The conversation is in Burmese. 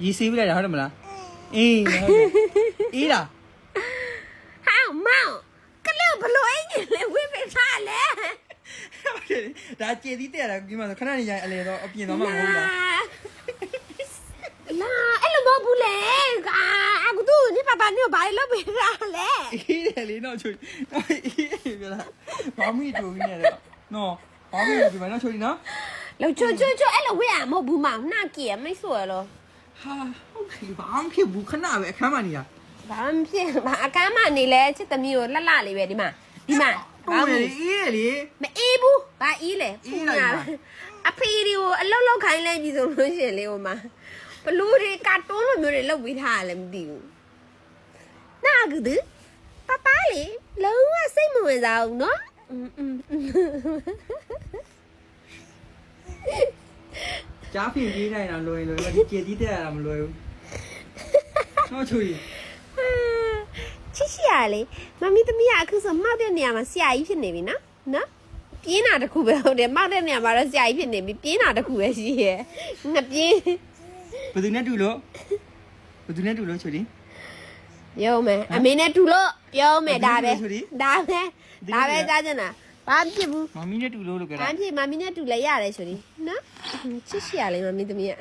ရေဆေးပြလိုက်တာဟုတ်တယ်မလားအေးအေးလား ဟာမောင်ကလေးဘလို့အင်းကြီးလေဝိပင်ထားလေ ဒါကျေသီးတဲ့တာဒီမှာခဏနေရအလေတော့အပြင်တော့မှမဟုတ်လား လာအဲ့လိုမဟုတ်ဘူးလေအခုသူညီပပနေဘာလို့ပေးရလဲ အေးတယ်လေတော့ချွေအေးပြလားဘာမှမတူဘူးနဲ့တော့နော်ဘာမှမတူဘူးနော်ချွေနော် လောက်ချွတ်အဲ့လိုဝေးရမဟုတ်ဘူးမောင်နှကြည့်ရไม่สวยหรอ ဟာဟုတ်ပြီဘာမှဖြစ်ဘူးခဏပဲအခန်းမနေတာ ဘာမှဖြစ်ဘာအကမ်းမနေလဲချစ်သမီးကိုလှလှလေးပဲဒီမှာ ဟုတ်လေအေးလေ မအေးဘူးဘာအေးလဲဖူးညာအဖေဒီကိုအလုံးလုံးခိုင်းလိုက်ပြီဆိုလို့ရှိရင်လေဟိုမှာဘလူးတွေကာတွန်းလိုမျိုးတွေလောက်ပြီးထားရလဲမသိဘူးနာကူတူပပလေးလုံးဝစိတ်မဝင်စားဘူးနော်ကြားဖြင့်ပြေးနိုင်တာလွယ်လွယ်ဒီကျေသီးတဲ့တာမလွယ်ဘူးနော်ချွေ ချစ်ရှိရလေမမီသမီးကအခုဆိုမောက်တဲ့နေရာမှာဆရာကြီးဖြစ်နေပြီနော်ပြင်းတာတခုပဲဟုတ်တယ်မောက်တဲ့နေရာမှာတော့ဆရာကြီးဖြစ်နေပြီပြင်းတာတခုပဲရှိရဲ့ငပြင်း ဘယ်သူနဲ့တူလို့ချွေဒီ ပြောမယ်အမေနဲ့တူလို့ပြောမယ်ဒါပဲကြားချင်တာဘာမဖြစ်ဘူး မမီနဲ့တူလို့ကြတာ ဘာဖြစ်မမီနဲ့တူလဲရတယ်ဆိုဒီနော်ချစ်ရှိရလေမမီသမီးက